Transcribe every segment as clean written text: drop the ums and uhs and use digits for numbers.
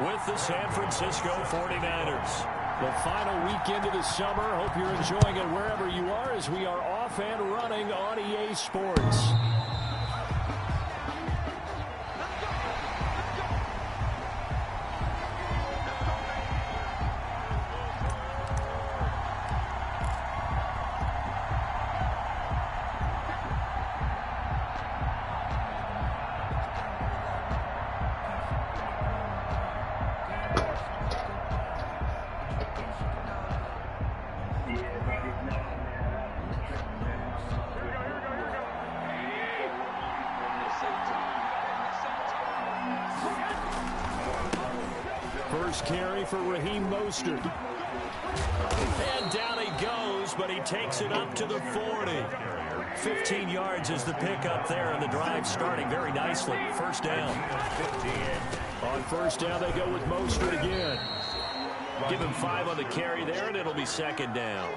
with the San Francisco 49ers. The final weekend of the summer. Hope you're enjoying it wherever you are as we are off and running on EA Sports. First carry for Raheem Mostert. And down he goes, but he takes it up to the 40. 15 yards is the pickup there, and the drive starting very nicely. First down. On first down, they go with Mostert again. Give him 5 on the carry there, and it'll be second down.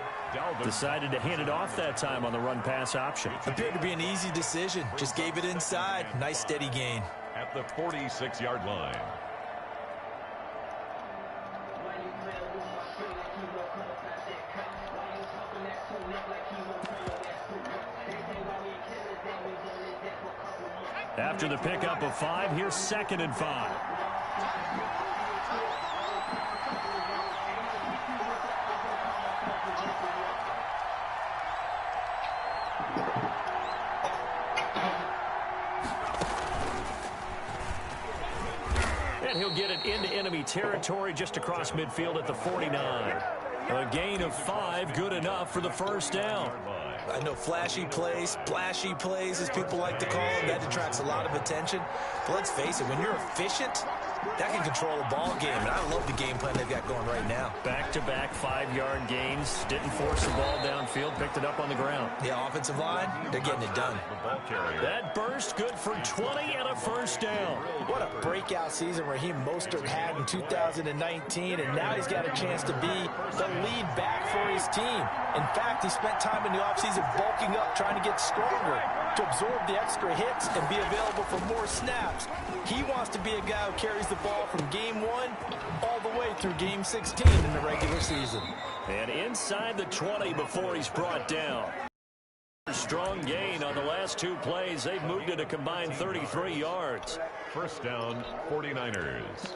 Decided to hand it off that time on the run-pass option. Appeared to be an easy decision. Just gave it inside. Nice steady gain. At the 46-yard line. After the pickup of 5, here's 2nd and 5. And he'll get it into enemy territory just across midfield at the 49. A gain of 5, good enough for the first down. I know flashy plays, splashy plays, as people like to call them, that attracts a lot of attention. But let's face it, when you're efficient, that can control a ball game. And I love the game plan they've got going right now. Back-to-back 5-yard gains. Didn't force the ball downfield. Picked it up on the ground. The offensive line, they're getting it done. That burst good for 20 and a first down. What a breakout season Raheem Mostert had in 2019, and now he's got a chance to be the lead back for his team. In fact, he spent time in the offseason bulking up, trying to get stronger, to absorb the extra hits and be available for more snaps. He wants to be a guy who carries the ball from game 1 all the way through game 16 in the regular season. And inside the 20 before he's brought down. Strong gain on the last 2 plays. They've moved it a combined 33 yards. First down, 49ers.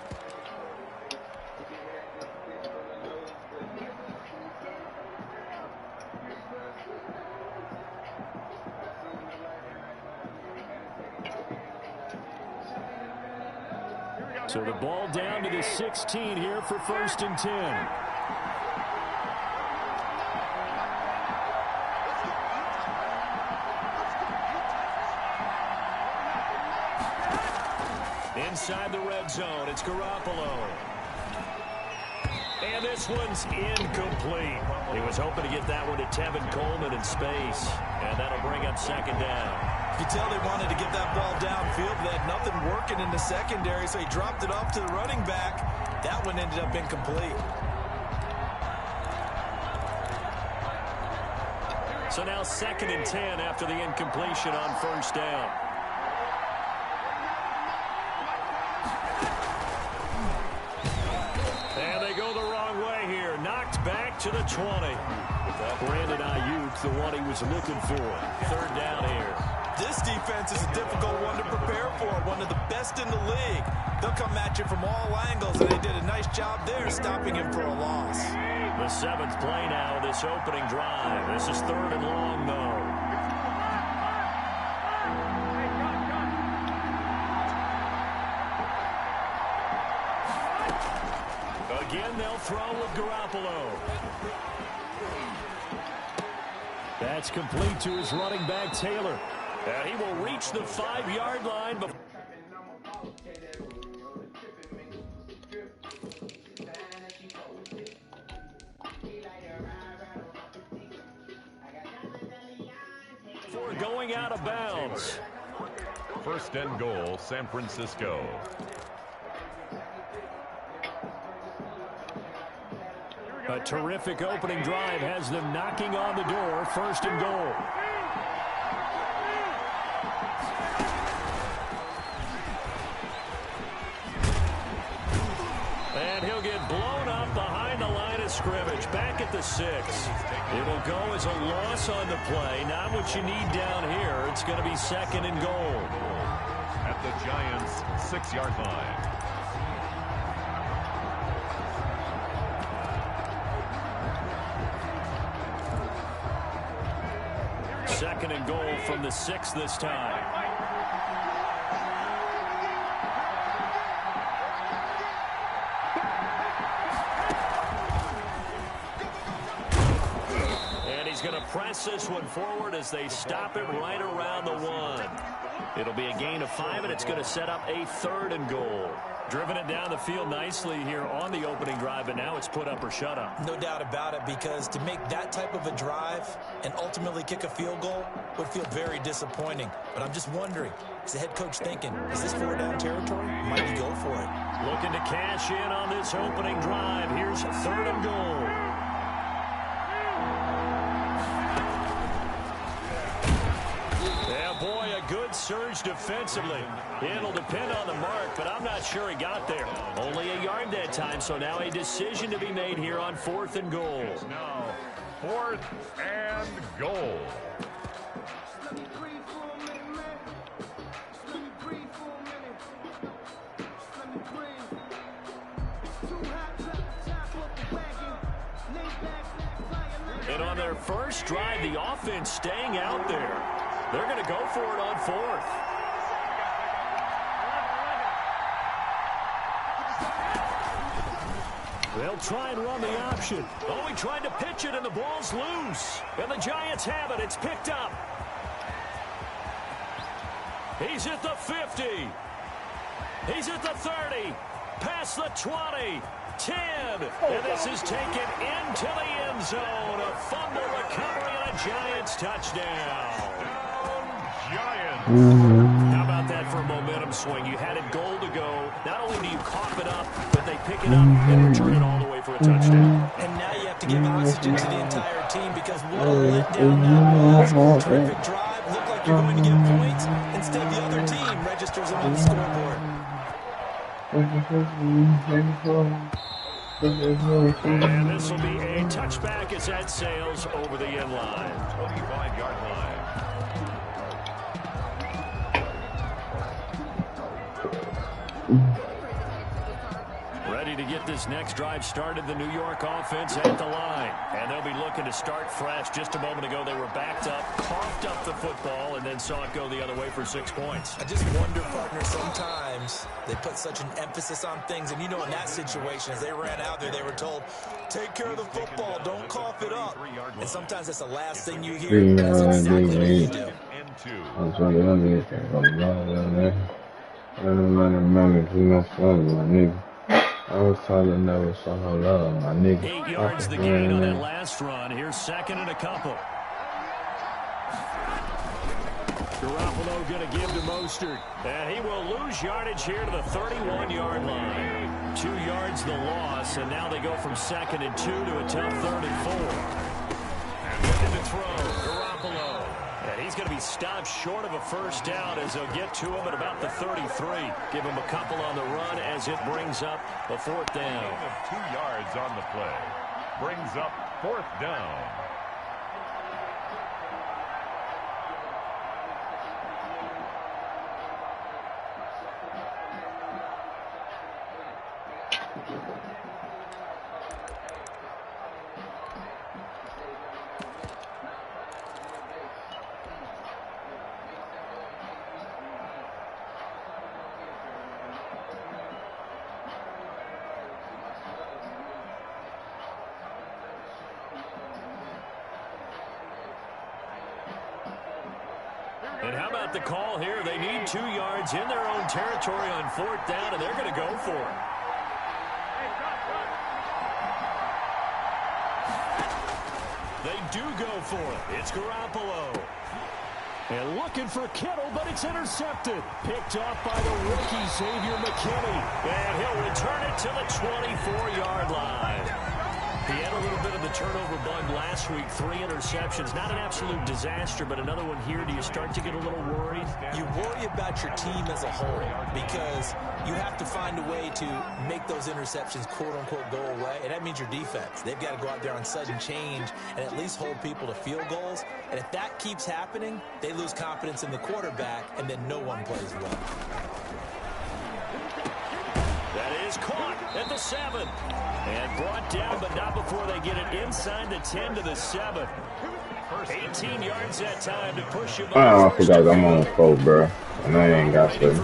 So the ball down to the 16 here for 1st and 10. Inside the red zone, it's Garoppolo. And this one's incomplete. He was hoping to get that one to Tevin Coleman in space. And that'll bring up 2nd down. You can tell they wanted to get that ball downfield. They had nothing working in the secondary, so he dropped it off to the running back. That one ended up incomplete. So now 2nd and 10 after the incompletion on first down. And they go the wrong way here. Knocked back to the 20. Brandon Ayuk, the one he was looking for. 3rd down here. This defense is a difficult one to prepare for, one of the best in the league. They'll come at you from all angles, and they did a nice job there stopping him for a loss. The 7th play now, this opening drive. This is 3rd and long, though. Again, they'll throw with Garoppolo. That's complete to his running back, Taylor. And he will reach the 5-yard line. Before going out of bounds. 1st and goal, San Francisco. A terrific opening drive has them knocking on the door. 1st and goal. And he'll get blown up behind the line of scrimmage, back at the 6. It'll go as a loss on the play. Not what you need down here. It's going to be 2nd and goal. At the Giants' 6-yard line. 2nd and goal from the 6 this time. And he's going to press this one forward as they stop it right around the 1. It'll be a gain of 5, and it's going to set up a 3rd and goal. Driven it down the field nicely here on the opening drive, and now it's put up or shut up. No doubt about it, because to make that type of a drive and ultimately kick a field goal would feel very disappointing. But I'm just wondering, is the head coach thinking, is this 4-down territory? Might he go for it? Looking to cash in on this opening drive. Here's 3rd and goal. Boy, a good surge defensively. It'll depend on the mark, but I'm not sure he got there. Only a yard that time, so now a decision to be made here on 4th and goal. Now, 4th and goal. And on their first drive, the offense staying out there. They're going to go for it on 4th. They'll try and run the option. Oh, he tried to pitch it, and the ball's loose. And the Giants have it. It's picked up. He's at the 50. He's at the 30. Past the 20. 10. And this is taken into the end zone. A fumble recovery and a Giants touchdown. Giants. How about that for a momentum swing? You had it goal to go. Not only do you cough it up, but they pick it up and return it all the way for a touchdown. And now you have to give oxygen to the entire team, because what a letdown that was. Terrific drive. Looked like you're going to get points. Instead, the other team registers them on the scoreboard. And this will be a touchback as that sails over the end line. 25-yard line. Ready to get this next drive started, the New York offense at the line. And they'll be looking to start fresh. Just a moment ago, they were backed up, coughed up the football, and then saw it go the other way for 6 points. I just wonder, partner, sometimes they put such an emphasis on things. And, you know, in that situation, as they ran out there, they were told, take care of the football, don't cough it up. And sometimes that's the last thing you hear. That's exactly what you do. I was telling never saw no love, my nigga. 8 yards the gain on that last run. Here's 2nd and a couple. Garoppolo going to give to Mostert. And he will lose yardage here to the 31-yard line. 2 yards the loss, and now they go from 2nd and 2 to a tough 3rd and 4. And looking to throw, Garoppolo. And he's going to be stopped short of a first down as they'll get to him at about the 33. Give him a couple on the run as it brings up a 4th down. Gain of 2 yards on the play. Brings up 4th down. And how about the call here? They need 2 yards in their own territory on 4th down, and they're going to go for it. They do go for it. It's Garoppolo. And looking for Kittle, but it's intercepted. Picked off by the rookie, Xavier McKinney. And he'll return it to the 24-yard line. He had a little bit of the turnover bug last week, 3 interceptions. Not an absolute disaster, but another one here. Do you start to get a little worried? You worry about your team as a whole because you have to find a way to make those interceptions, quote-unquote, go away, and that means your defense. They've got to go out there on sudden change and at least hold people to field goals, and if that keeps happening, they lose confidence in the quarterback, and then no one plays well. That is caught at the 7. And brought down, but not before they get it inside the 10 to the 7. 18 yards that time to push him. I forgot I'm on the phone, bro. And I ain't got to.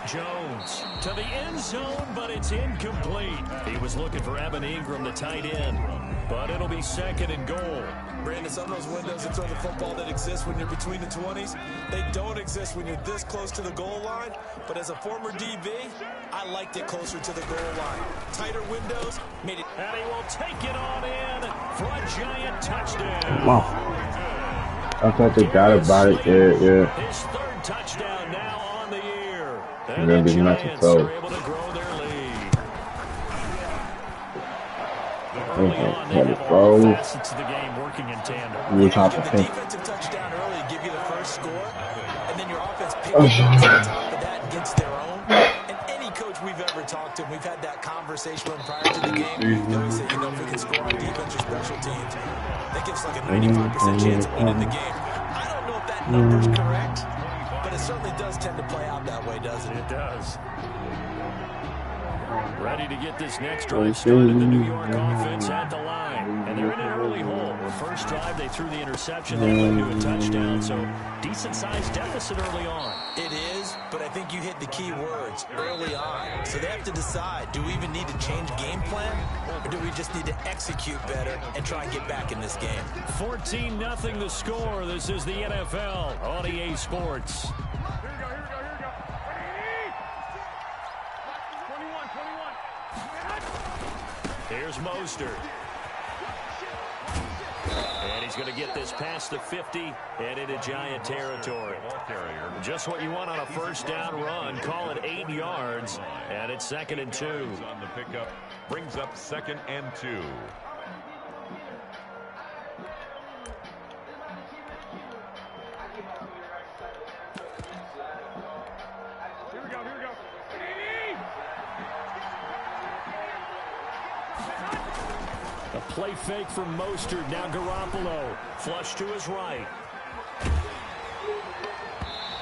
Jones to the end zone, but it's incomplete. He was looking for Evan Ingram, the tight end, but it'll be 2nd and goal. Brandon, some of those windows to throw the football that exist when you're between the 20s, they don't exist when you're this close to the goal line. But as a former DB, I liked it closer to the goal line. Tighter windows made it. And he will take it on in for a giant touchdown. Come on. I thought they got about it. Yeah. His 3rd touchdown now on the year. And They're the gonna be Giants are able to grow their lead. Early on, they have all facets of the game working in tandem. You get the defensive touchdown early, give you the first score, and then your offense picks up on top of that and gets their own. And any coach we've ever talked to, we've had that conversation with prior to the game. They always say, if we can score on defense or special teams, that gives like a 95% chance of winning the game. I don't know if that number's correct, but it certainly does tend to play out that way, doesn't it? It does. Ready to get this next drive started. The New York offense at the line. And they're in an early hole. The first drive, they threw the interception. They led to a touchdown. So, decent-sized deficit early on. It is, but I think you hit the key words, early on. So they have to decide, do we even need to change game plan? Or do we just need to execute better and try and get back in this game? 14-0 the score. This is the NFL on EA Sports. Here's Mostert. And he's going to get this past the 50 and into Giant territory. Just what you want on a first down run. Call it 8 yards. And it's 2nd and 2. On the pickup, brings up 2nd and 2. A play fake from Mostert. Now Garoppolo. Flush to his right.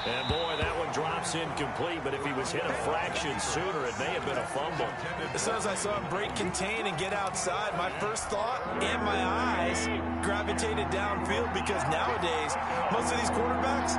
And boy, that one drops incomplete, but if he was hit a fraction sooner, it may have been a fumble. As soon as I saw him break contain and get outside, my first thought and my eyes gravitated downfield, because nowadays, most of these quarterbacks,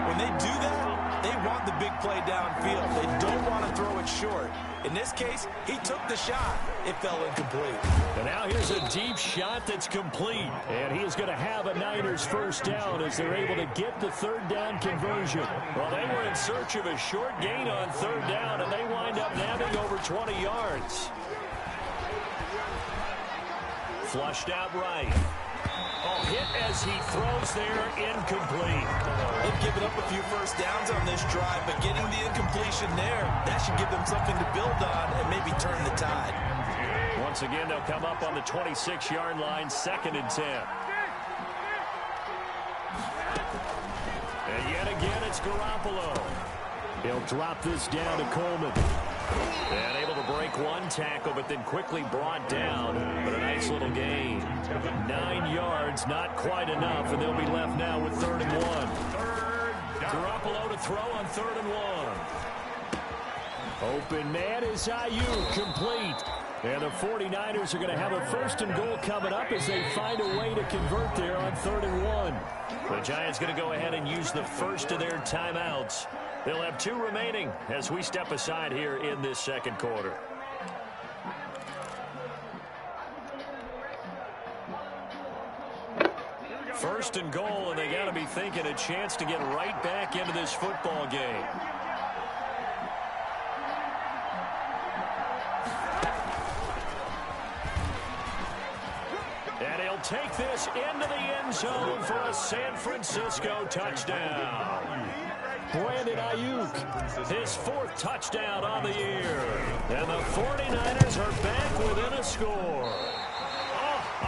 when they do that, they want the big play downfield. They don't want to throw it short. In this case, he took the shot. It fell incomplete. And now here's a deep shot that's complete. And he is going to have a Niners first down as they're able to get the 3rd down conversion. Well, they were in search of a short gain on 3rd down, and they wind up nabbing over 20 yards. Flushed out right. Oh, hit as he throws there, incomplete. They've given up a few first downs on this drive, but getting the incompletion there, that should give them something to build on and maybe turn the tide. Once again, they'll come up on the 26-yard line, 2nd and 10. And yet again, it's Garoppolo. He'll drop this down to Coleman. And able to break one tackle, but then quickly brought down. But a nice little gain. 9 yards, not quite enough, and they'll be left now with 3rd and 1. Garoppolo to throw on 3rd and 1. Open man is Ayuk, complete. And the 49ers are going to have a 1st and goal coming up as they find a way to convert there on 3rd and 1. The Giants going to go ahead and use the first of their timeouts. They'll have 2 remaining as we step aside here in this 2nd quarter. First and goal, and they got to be thinking a chance to get right back into this football game. And he'll take this into the end zone for a San Francisco touchdown. Brandon Ayuk, his 4th touchdown on the year. And the 49ers are back within a score.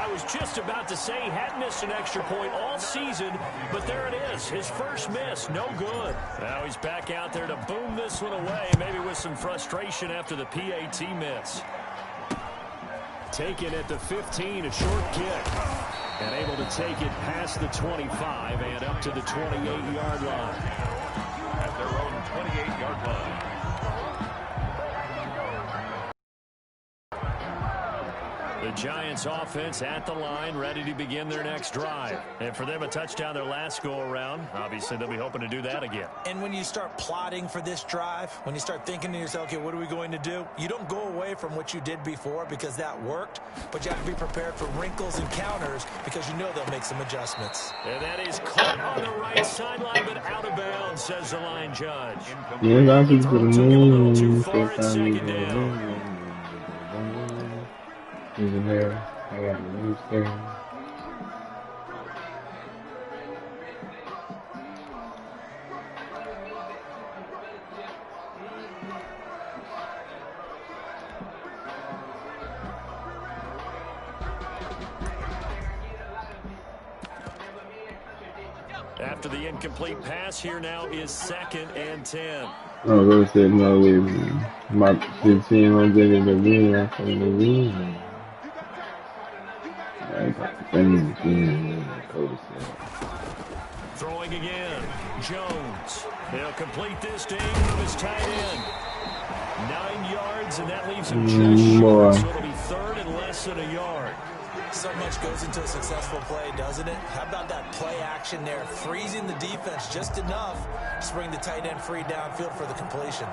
I was just about to say he hadn't missed an extra point all season, but there it is. His first miss, no good. Now he's back out there to boom this one away, maybe with some frustration after the PAT miss. Taken at the 15, a short kick. And able to take it past the 25 and up to the 28-yard line. At their own 28-yard line. The Giants offense at the line, ready to begin their next drive. And for them, a touchdown their last go-around. Obviously, they'll be hoping to do that again. And when you start plotting for this drive, when you start thinking to yourself, okay, what are we going to do? You don't go away from what you did before because that worked, but you have to be prepared for wrinkles and counters because you know they'll make some adjustments. And that is caught on the right sideline, but out of bounds, says the line judge. Yeah, that's Took him a little too far at second down. He's in there. I got the loose there. After the incomplete pass, here now is 2nd and 10. Oh, those said no way. Mark 15 on David Levine after Levine. Throwing again. Jones. He'll complete this to Ingram as tight end. 9 yards, and that leaves him just short. So it'll be 3rd and less than a yard. So much goes into a successful play, doesn't it? How about that play action there? Freezing the defense just enough to bring the tight end free downfield for the completion.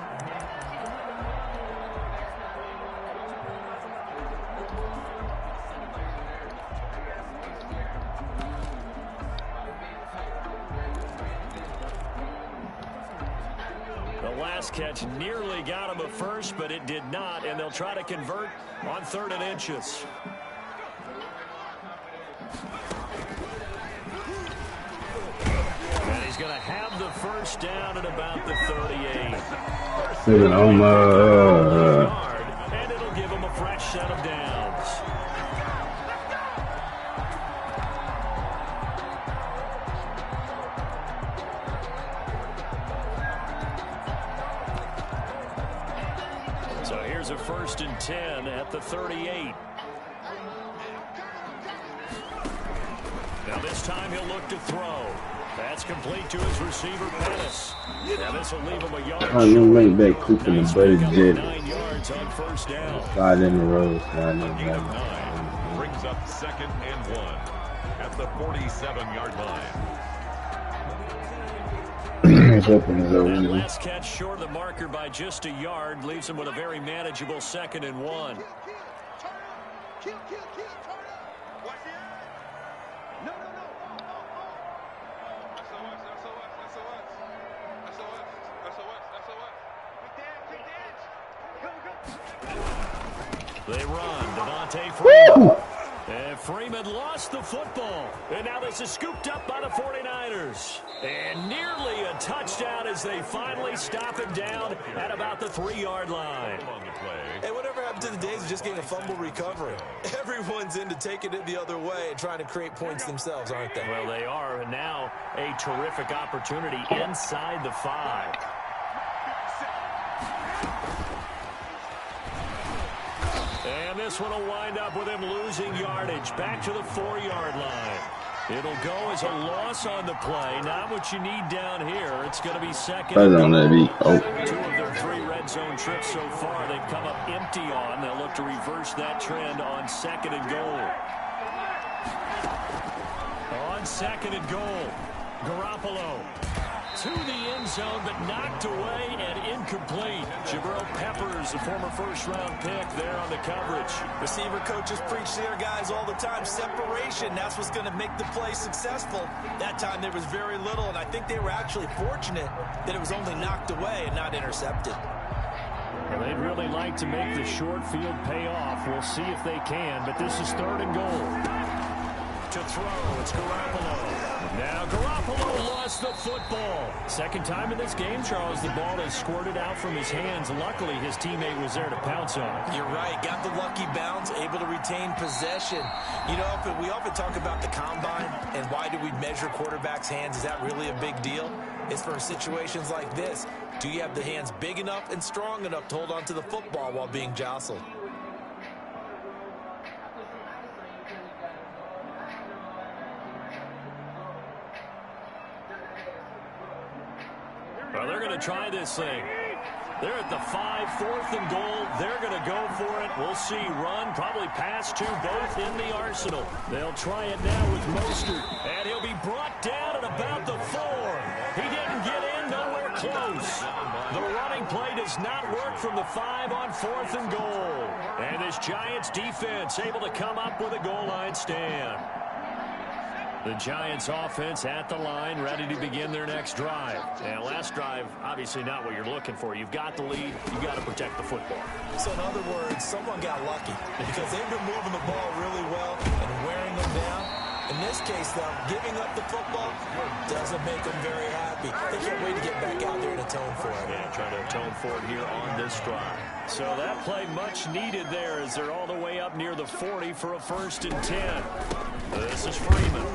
The last catch nearly got him a first, but it did not, and they'll try to convert on 3rd and inches. And he's going to have the first down at about the 38. And it'll give him a fresh set of downs. So here's a 1st and 10 at the 38. Now this time he'll look to throw. That's complete to his receiver, Pettis. Now this will leave him a yard short. Right back cooking the buddy jet. 9 yards on 1st down. Slide in the road, slide in the Gain of road. 9 brings up 2nd and 1 at the 47-yard line. It's open as That open. last catch short of the marker by just a yard leaves him with a very manageable 2nd and 1. They run. Devontae Freeman. And Freeman lost the football. And now this is scooped up by the 49ers. And nearly a touchdown as they finally stop him down at about the 3-yard line. Hey, whatever happened to the days of just getting a fumble recovery? Everyone's into taking it the other way and trying to create points themselves, aren't they? Well, they are. And now a terrific opportunity inside the 5. And this one will wind up with him losing yardage back to the 4-yard line. It'll go as a loss on the play. Not what you need down here. It's going to be 2nd and goal. 2 of their 3 red zone trips so far they've come up empty on. They'll look to reverse that trend on 2nd and goal. On 2nd and goal, Garoppolo to the end zone, but knocked away and incomplete. Jabril Peppers, a former first-round pick, there on the coverage. Receiver coaches preach to their guys all the time. Separation, that's what's going to make the play successful. That time there was very little, and I think they were actually fortunate that it was only knocked away and not intercepted. Well, they'd really like to make the short field pay off. We'll see if they can, but this is 3rd and goal. To throw, it's Garoppolo. Now Garoppolo lost the football. Second time in this game, Charles, the ball has squirted out from his hands. Luckily, his teammate was there to pounce on it. You're right. Got the lucky bounce, able to retain possession. You know, we often talk about the combine and why do we measure quarterbacks' hands. Is that really a big deal? It's for situations like this. Do you have the hands big enough and strong enough to hold on to the football while being jostled? Well, they're going to try this thing. They're at the 5, 4th and goal. They're going to go for it. We'll see. Run, probably pass to both in the arsenal. They'll try it now with Mostert. And he'll be brought down at about the 4. He didn't get in, nowhere close. The running play does not work from the 5 on 4th and goal. And this Giants defense able to come up with a goal line stand. The Giants offense at the line, ready to begin their next drive. And last drive, obviously not what you're looking for. You've got the lead. You've got to protect the football. So in other words, someone got lucky because they've been moving the ball really well and wearing them down. In this case, though, giving up the football doesn't make them very happy. They can't wait to get back out there and atone for it. Yeah, trying to atone for it here on this drive. So that play much needed there as they're all the way up near the 40 for a 1st and 10. This is Freeman.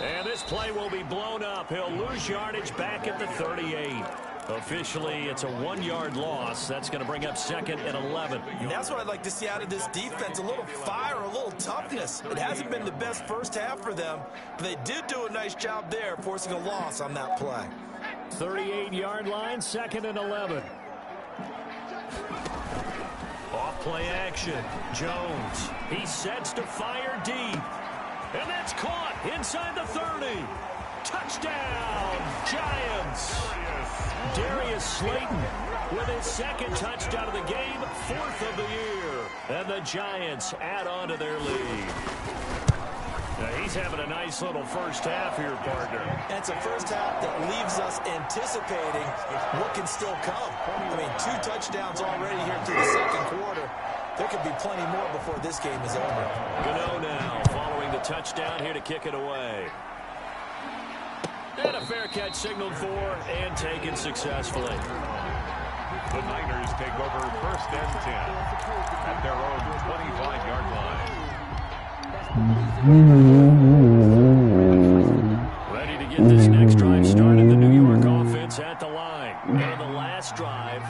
And this play will be blown up. He'll lose yardage back at the 38. Officially, it's a 1-yard loss. That's going to bring up 2nd and 11. And that's what I'd like to see out of this defense, a little fire, a little toughness. It hasn't been the best first half for them, but they did do a nice job there, forcing a loss on that play. 38-yard line, 2nd and 11. Off play action. Jones. He sets to fire deep. And that's caught inside the 30. Touchdown, Giants. Darius Slayton with his 2nd touchdown of the game, 4th of the year. And the Giants add on to their lead. Now he's having a nice little first half here, partner. And it's a first half that leaves us anticipating what can still come. I mean, 2 touchdowns already here through the 2nd quarter. There could be plenty more before this game is over. Gano now following the touchdown here to kick it away. And a fair catch signaled for and taken successfully. The Niners take over 1st and 10 at their own 25-yard line. Ready to get this next drive started. The New York offense at the line. And the last drive,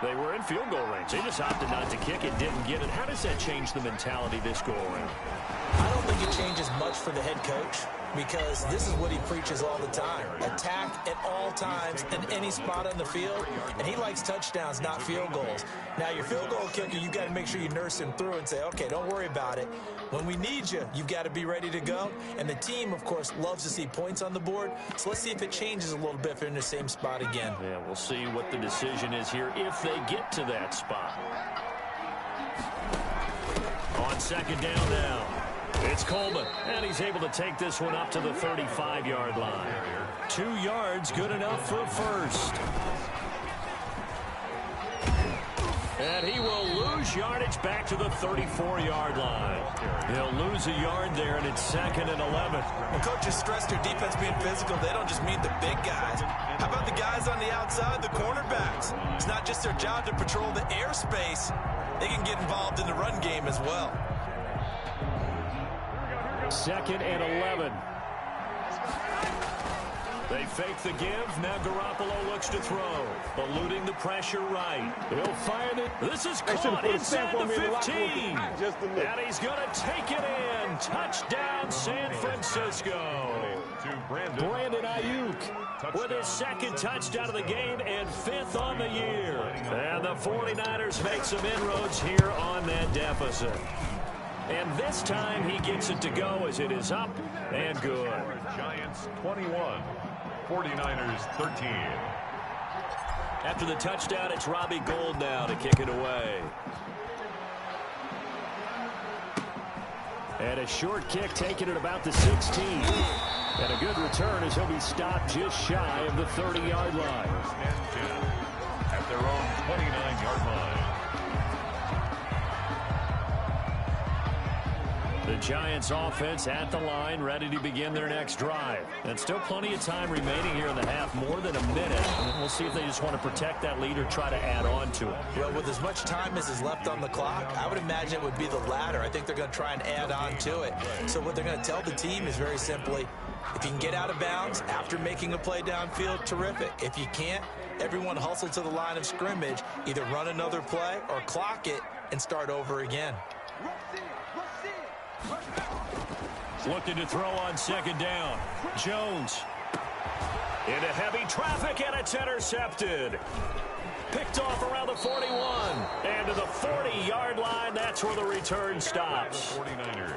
they were in field goal range. They just opted not to kick it, didn't get it. How does that change the mentality this go around? I don't think it changes much for the head coach because this is what he preaches all the time. Attack at all times in any spot on the field, and he likes touchdowns, not field goals. Now, your field goal kicker, you've got to make sure you nurse him through and say, okay, don't worry about it. When we need you, you've got to be ready to go. And the team, of course, loves to see points on the board. So let's see if it changes a little bit if they're in the same spot again. Yeah, we'll see what the decision is here if they get to that spot. On 2nd down now. It's Coleman, and he's able to take this one up to the 35-yard line. 2 yards, good enough for a first. And he will lose yardage back to the 34-yard line. He'll lose a yard there, and it's 2nd and 11. When coaches stress their defense being physical, they don't just mean the big guys. How about the guys on the outside, the cornerbacks? It's not just their job to patrol the airspace. They can get involved in the run game as well. 2nd and 11. They fake the give. Now Garoppolo looks to throw. Eluding the pressure right. He'll fire it. This is caught inside the 15. And he's going to take it in. Touchdown, San Francisco. Brandon Ayuk with his 2nd touchdown of the game and 5th on the year. And the 49ers make some inroads here on that deficit. And this time he gets it to go as it is up and good. Giants 21, 49ers 13. After the touchdown, it's Robbie Gould now to kick it away. And a short kick taken at about the 16. And a good return as he'll be stopped just shy of the 30-yard line. At their own 29-yard line. The Giants offense at the line, ready to begin their next drive. And still plenty of time remaining here in the half, more than a minute. And we'll see if they just want to protect that lead or try to add on to it. Well, with as much time as is left on the clock, I would imagine it would be the latter. I think they're going to try and add on to it. So what they're going to tell the team is very simply, if you can get out of bounds after making a play downfield, terrific. If you can't, everyone hustle to the line of scrimmage, either run another play or clock it and start over again. Looking to throw on second down. Jones into heavy traffic, and it's intercepted. Picked off around the 41. And to the 40-yard line, that's where the return stops.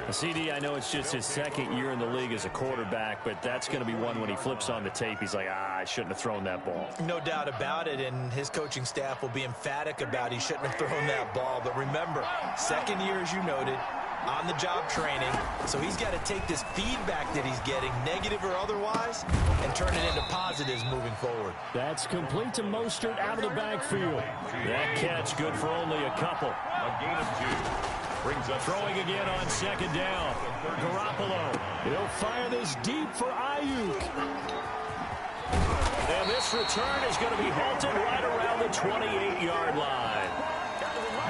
CD, I know it's just his second year in the league as a quarterback, but that's going to be one when he flips on the tape. He's like, I shouldn't have thrown that ball. No doubt about it, and his coaching staff will be emphatic about he shouldn't have thrown that ball. But remember, second year, as you noted, on-the-job training, so he's got to take this feedback that he's getting, negative or otherwise, and turn it into positives moving forward. That's complete to Mostert out of the backfield. That catch good for only a couple. A gain of 2. Brings up throwing again on second down. Garoppolo. He'll fire this deep for Ayuk. And this return is going to be halted right around the 28-yard line.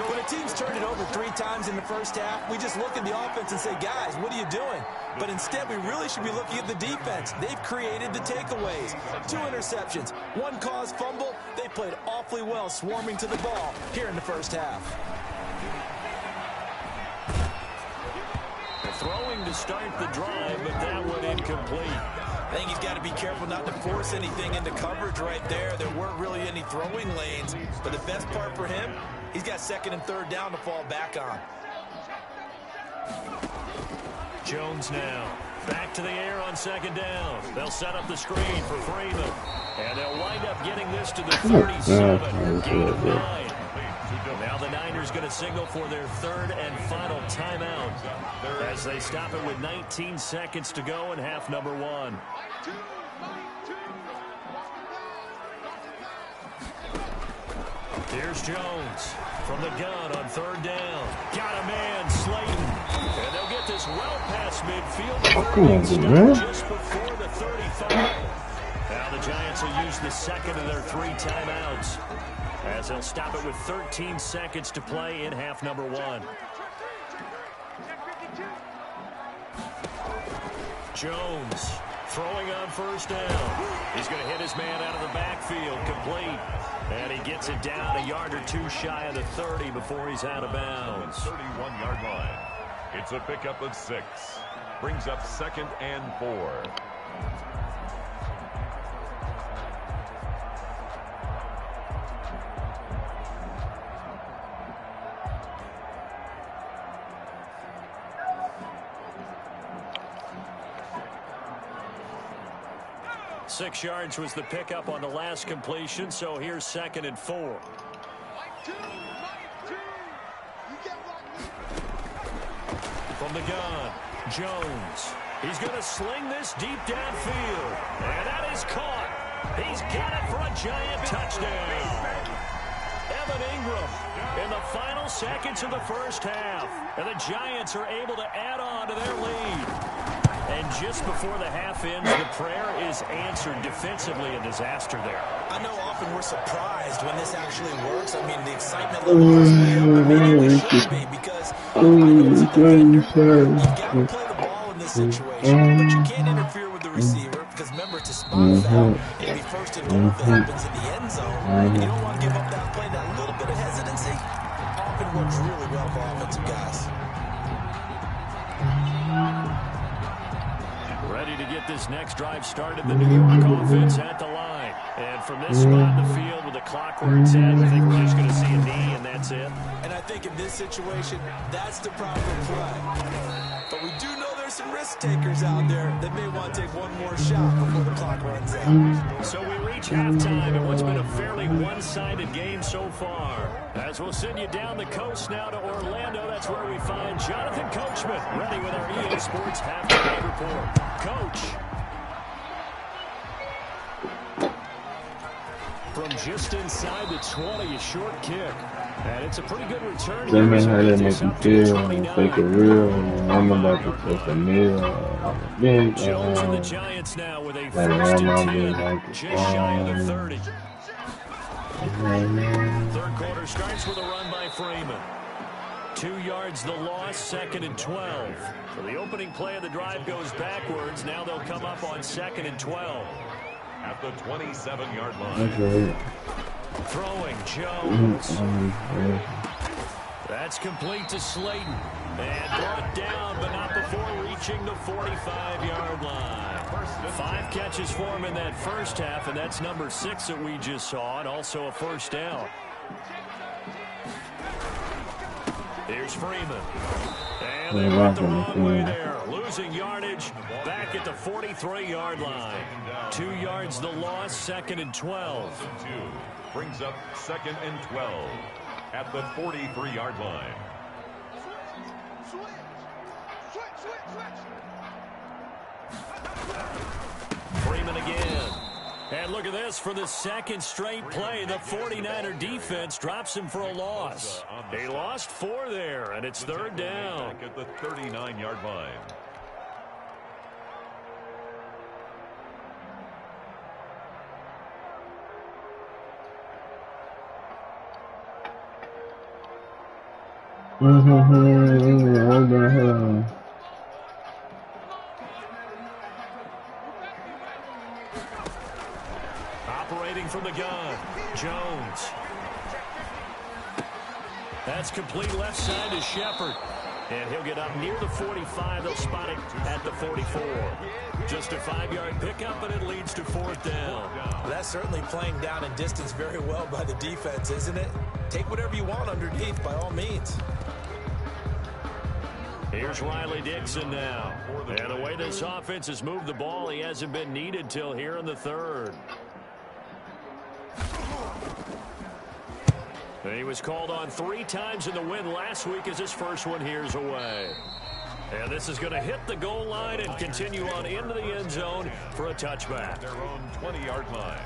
When a team's turned it over 3 times in the first half, we just look at the offense and say, guys, what are you doing? But instead, we really should be looking at the defense. They've created the takeaways. 2 interceptions, 1 caused fumble. They played awfully well swarming to the ball here in the first half. Throwing to start the drive, but that one incomplete. I think he's got to be careful not to force anything into coverage right there. There weren't really any throwing lanes, but the best part for him, he's got second and third down to fall back on. Jones now back to the air on second down. They'll set up the screen for Freeman, and they'll wind up getting this to the 37. Gain of 9. Now the Niners going to signal for their third and final timeout as they stop it with 19 seconds to go in half number 1. Here's Jones from the gun on third down. Got a man, Slayton. And they'll get this well past midfield. Just before the 35. Now the Giants will use the second of their 3 timeouts as they'll stop it with 13 seconds to play in half number 1. Jones throwing on first down. He's going to hit his man out of the backfield, complete. And he gets it down a yard or 2 shy of the 30 before he's out of bounds. 31-yard line. It's a pickup of 6. Brings up second and 4. Six yards was the pickup on the last completion, so here's second and 4. From the gun, Jones. He's going to sling this deep downfield, and that is caught. He's got it for a Giant touchdown. Evan Ingram in the final seconds of the first half, and the Giants are able to add on to their lead. And just before the half ends, the prayer is answered. Defensively, a disaster there. I know often we're surprised when this actually works. I mean, the excitement level must be up, but maybe we should be, because you've got to play the ball in this situation, but you can't interfere with the receiver because, remember, it's a spot foul. It'll be first and goal if it happens in the end zone, and you don't want to give up that play. That little bit of hesitancy often works really well for offensive guys. Ready to get this next drive started. The New York offense at the line. And from this spot in the field with the clock where it's at, I think we're just going to see a knee, and that's it. And I think in this situation, that's the proper play. But we do know there's some risk takers out there that may want to take one more shot before the clock runs out. So we reach halftime in what's been a fairly one-sided game so far. As we'll send you down the coast now to Orlando, that's where we find Jonathan Coachman ready with our EA Sports halftime report. Coach. From just inside the 20, a short kick. And it's a pretty good return. Tell me how that make It's you up to feel when you take a real and I'm about to test a meal. Big Jones and the Giants now with a like first I'm and on 10, like just shy of the 30. a Third quarter starts with a run by Freeman. 2 yards the loss, 2nd and 12. So the opening play of the drive goes backwards. Now they'll come up on 2nd and 12. At the 27-yard line. That's right. Throwing Jones. That's complete to Slayton. And brought down, but not before reaching the 45-yard line. 5 catches for him in that first half, and that's number 6 that we just saw, and also a first down. Here's Freeman. And they went the wrong way there. Losing yardage back at the 43-yard line. 2 yards the loss, 2nd and 12. Brings up 2nd and 12 at the 43-yard line. Freeman again. And look at this, for the second straight play, the 49er defense drops him for a loss. They lost 4 there, and it's 3rd down. At the 39-yard line. What the hell? Operating from the gun, Jones. That's complete left side to Shepard. And he'll get up near the 45. They'll spot it at the 44. Just a 5-yard pickup, and it leads to 4th down. Well, that's certainly playing down in distance very well by the defense, isn't it? Take whatever you want underneath, by all means. Here's Riley Dixon now. And the way this offense has moved the ball, he hasn't been needed till here in the 3rd. And he was called on 3 times in the win last week as his first one here's away. And this is going to hit the goal line and continue on into the end zone for a touchback. Their own 20-yard line.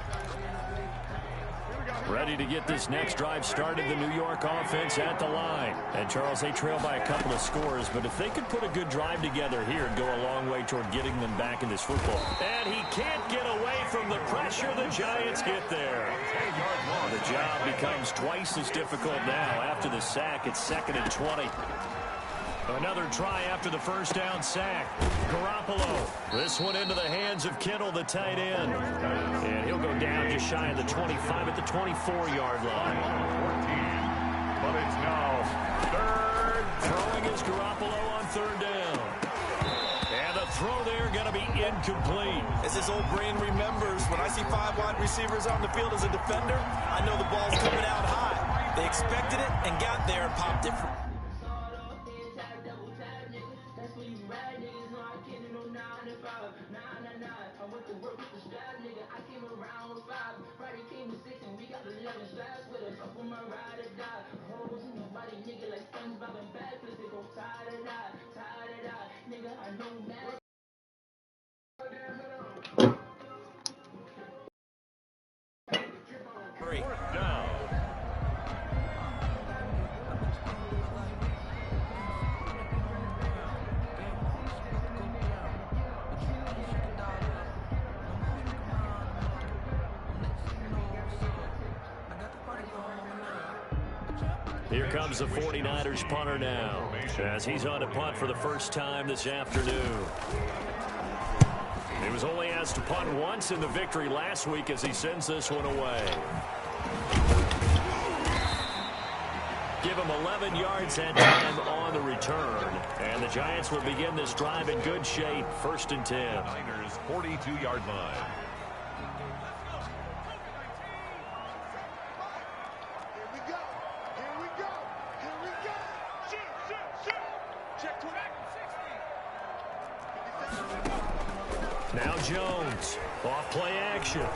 Ready to get this next drive started, the New York offense at the line. And, Charles, they trail by a couple of scores, but if they could put a good drive together here, it'd go a long way toward getting them back in this football. And he can't get away from the pressure. The Giants get there. The job becomes twice as difficult now. After the sack, it's 2nd and 20. Another try after the first down sack. Garoppolo. This one into the hands of Kittle, the tight end. And he'll go down just shy of the 25 at the 24-yard line. 14. But it's now 3rd. Throwing is Garoppolo on 3rd down. And the throw there going to be incomplete. As his old brain remembers, when I see 5 wide receivers on the field as a defender, I know the ball's coming out high. They expected it and got there and popped it. Down. Here comes the 49ers punter now, as he's on to punt for the first time this afternoon. He was only asked to punt once in the victory last week as he sends this one away. Give him 11 yards that time on the return. And the Giants will begin this drive in good shape, 1st and 10. Niners 42-yard line. Now Jones, off play action.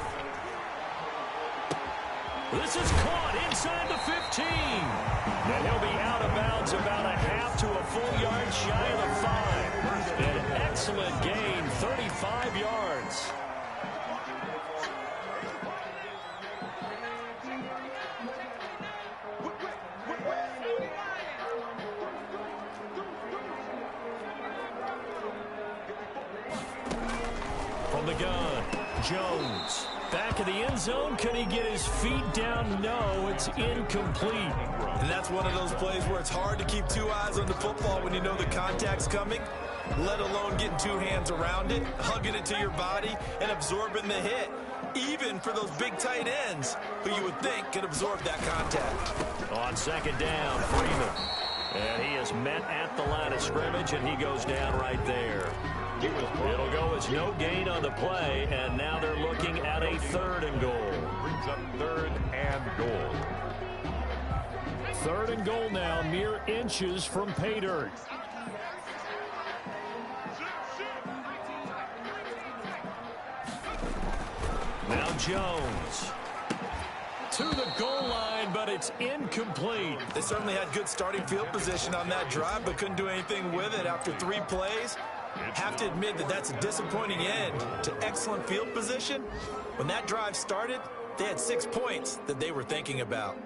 This is caught inside the 15. And he'll be out of bounds about a half to a full yard shy of the 5. An excellent gain, 35 yards. From the gun, Jones. Back in the end zone. Can he get his feet down? No, it's incomplete. And that's one of those plays where it's hard to keep two eyes on the football when you know the contact's coming, let alone getting two hands around it, hugging it to your body, and absorbing the hit. Even for those big tight ends who you would think could absorb that contact. On second down, Freeman. And he is met at the line of scrimmage, and he goes down right there. It'll go as no gain on the play, and now they're looking at a 3rd and goal. Brings up 3rd and goal. 3rd and goal now, mere inches from pay dirt. Now Jones to the goal line, but it's incomplete. They certainly had good starting field position on that drive, but couldn't do anything with it after 3 plays. Have to admit that that's a disappointing end to excellent field position. When that drive started, they had 6 points that they were thinking about.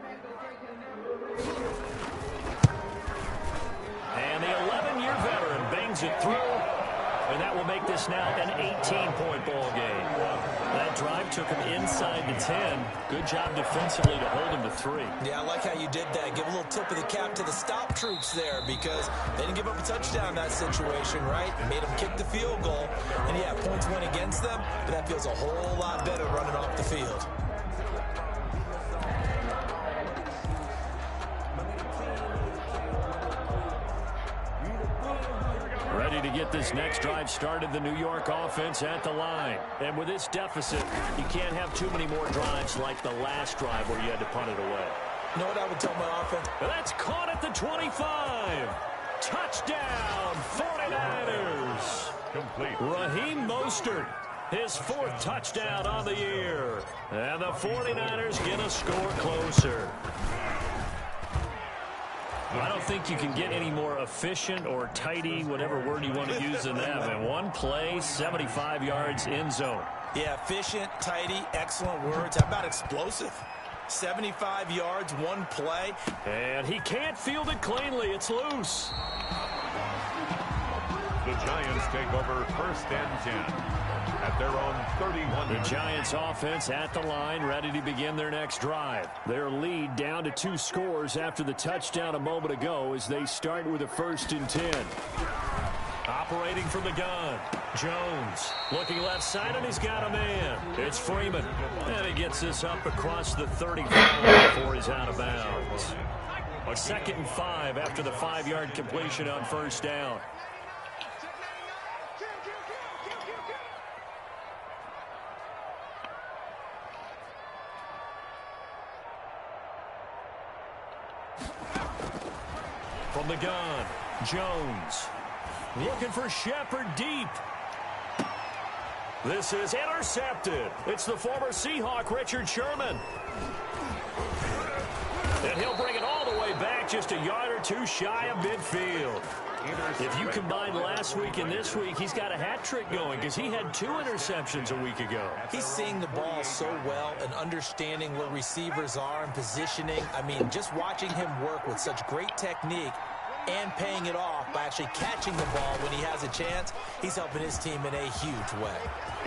And the 11-year veteran bangs it through, and that will make this now an 18-point ball game. That drive took him inside the 10. Good job defensively to hold him to 3. Yeah, I like how you did that. Give a little tip of the cap to the stop troops there because they didn't give up a touchdown in that situation, right? Made them kick the field goal. And, yeah, points went against them, but that feels a whole lot better running off the field. Ready to get this next drive started, the New York offense at the line. And with this deficit, you can't have too many more drives like the last drive where you had to punt it away. You know what I would tell my offense? That's caught at the 25. Touchdown, 49ers. Complete. Raheem Mostert, his 4th touchdown on the year. And the 49ers get a score closer. I don't think you can get any more efficient or tidy, whatever word you want to use than that. And one play, 75 yards in zone. Yeah, efficient, tidy, excellent words. How about explosive? 75 yards, 1 play. And he can't field it cleanly. It's loose. The Giants take over 1st and 10 at their own 31. The Giants offense at the line, ready to begin their next drive. Their lead down to 2 scores after the touchdown a moment ago as they start with a 1st and 10. Operating from the gun, Jones looking left side, and he's got a man. It's Freeman, and he gets this up across the 35 before he's out of bounds. A 2nd and 5 after the 5-yard completion on 1st down. From the gun, Jones looking for Shepard deep. This is intercepted. It's the former Seahawk, Richard Sherman. And he'll bring it all the way back just a yard or 2 shy of midfield. If you combine last week and this week, he's got a hat trick going because he had 2 interceptions a week ago. He's seeing the ball so well and understanding where receivers are and positioning. I mean, just watching him work with such great technique and paying it off by actually catching the ball when he has a chance, he's helping his team in a huge way.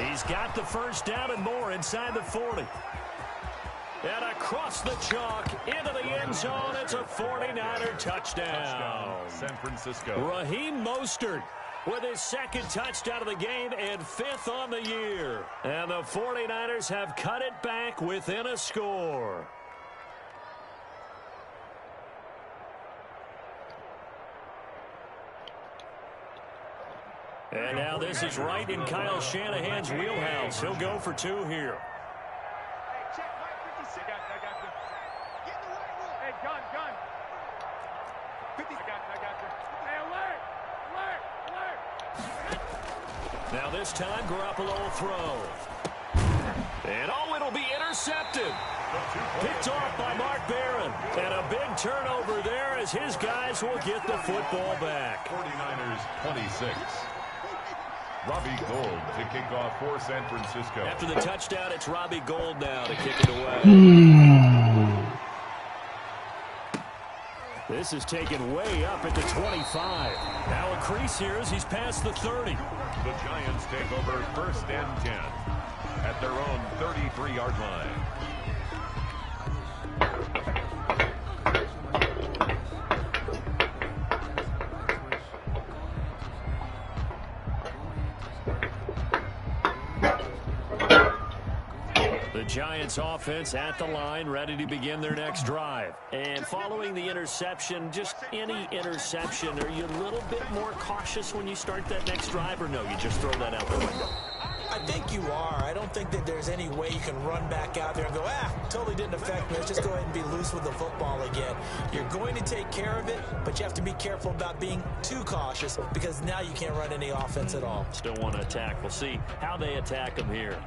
He's got the 1st down and more inside the 40. And across the chalk, into the end zone, it's a 49er touchdown. San Francisco. Raheem Mostert with his 2nd touchdown of the game and 5th on the year. And the 49ers have cut it back within a score. And now this is right in Kyle Shanahan's wheelhouse. He'll go for 2 here. Now this time, Garoppolo will throw. And oh, it'll be intercepted. Picked off by Mark Barron. And a big turnover there as his guys will get the football back. 49ers 26. Robbie Gould to kick off for San Francisco. After the touchdown, it's Robbie Gould now to kick it away. This is taken way up at the 25. Now a crease here as he's past the 30. The Giants take over 1st and 10 at their own 33-yard line. Giants offense at the line, ready to begin their next drive. And following the interception, just any interception, are you a little bit more cautious when you start that next drive, or no, you just throw that out the window? I think you are. I don't think that there's any way you can run back out there and go, totally didn't affect me. Let's just go ahead and be loose with the football again. You're going to take care of it, but you have to be careful about being too cautious because now you can't run any offense at all. Still want to attack. We'll see how they attack them here.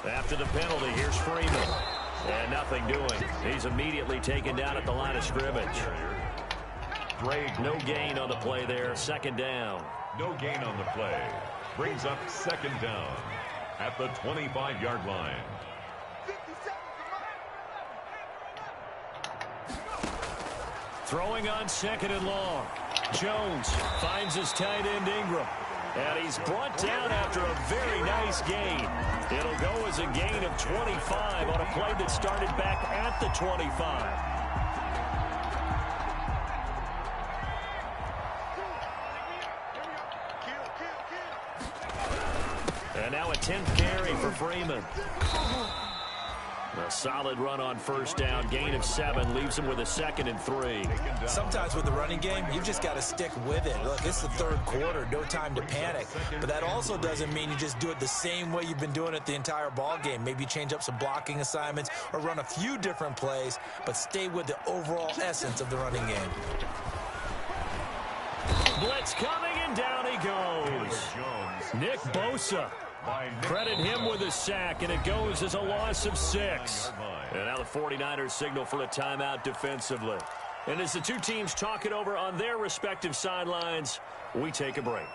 After the penalty, here's Freeman. And nothing doing. He's immediately taken down at the line of scrimmage. No gain on the play there. 2nd down. No gain on the play. Brings up 2nd down at the 25-yard line. Throwing on 2nd and long. Jones finds his tight end Ingram. And he's brought down after a very nice gain. It'll go as a gain of 25 on a play that started back at the 25. And now a 10th carry for Freeman. A solid run on 1st down. Gain of 7 leaves him with a 2nd and 3. Sometimes with the running game, you've just got to stick with it. Look, it's the 3rd quarter. No time to panic. But that also doesn't mean you just do it the same way you've been doing it the entire ball game. Maybe change up some blocking assignments or run a few different plays, but stay with the overall essence of the running game. Blitz coming, and down he goes. Nick Bosa. Credit him with a sack, and it goes as a loss of 6. And now the 49ers signal for a timeout defensively. And as the two teams talk it over on their respective sidelines, we take a break.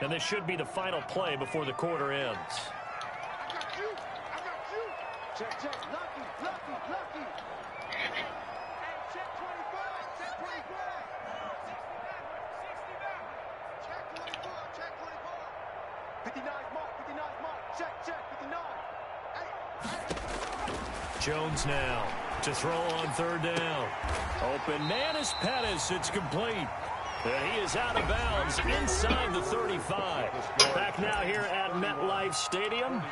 And this should be the final play before the quarter ends. Check, lucky. Hey, check 25, check 25. Check 24. 59 mark, check, 59. Hey. Jones now to throw on 3rd down. Open man is Pettis, it's complete. And he is out of bounds inside the 35. Back now here at MetLife Stadium.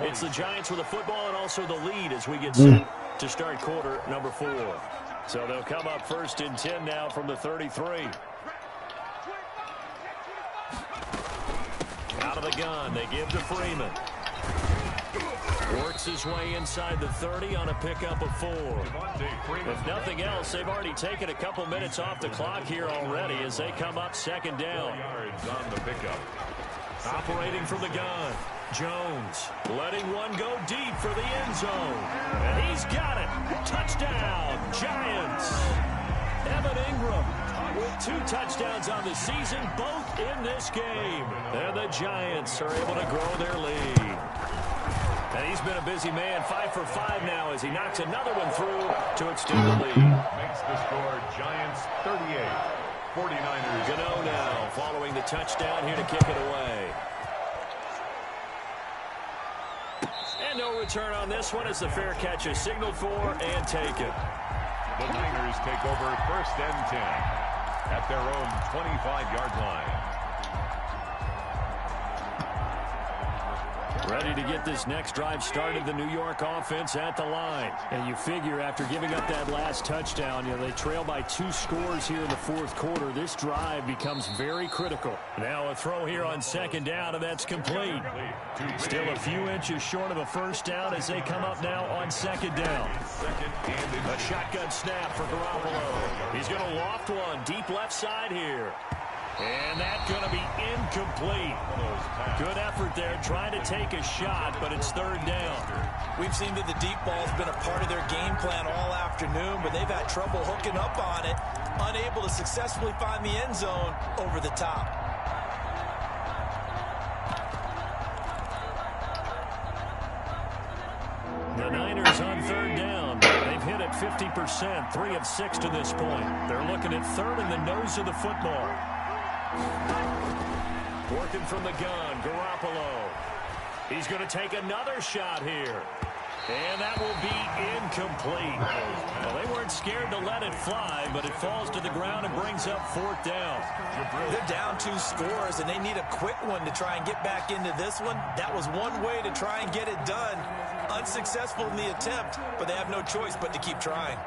It's the Giants with the football and also the lead as we get set to start quarter number 4. So they'll come up 1st and 10 now from the 33. Out of the gun, they give to Freeman. Works his way inside the 30 on a pickup of 4. If nothing else, they've already taken a couple minutes off the clock here already as they come up 2nd down. Operating from the gun. Jones letting one go deep for the end zone. And he's got it. Touchdown, Giants. Evan Ingram with 2 touchdowns on the season, both in this game. And the Giants are able to grow their lead. And he's been a busy man, 5 for 5 now as he knocks another one through to extend the lead. Makes the score Giants 38. 49ers. Gano now following the touchdown here to kick it away. And no return on this one as the fair catch is signaled for and taken. The Niners take over 1st and 10 at their own 25-yard line. Ready to get this next drive started, the New York offense at the line. And you figure after giving up that last touchdown, they trail by 2 scores here in the 4th quarter. This drive becomes very critical. Now a throw here on 2nd down, and that's complete. Still a few inches short of a 1st down as they come up now on 2nd down. A shotgun snap for Garoppolo. He's going to loft one deep left side here. And that's going to be incomplete. Good effort there, trying to take a shot, but it's third down. We've seen that the deep ball's been a part of their game plan all afternoon, but they've had trouble hooking up on it, unable to successfully find the end zone over the top. The Niners on third down. They've hit it 50%, 3 of 6 to this point. They're looking at third in the nose of the football. Working from the gun, Garoppolo. He's going to take another shot here. And that will be incomplete. Well, they weren't scared to let it fly, but it falls to the ground and brings up fourth down. They're down 2 scores, and they need a quick one to try and get back into this one. That was one way to try and get it done. Unsuccessful in the attempt, but they have no choice but to keep trying.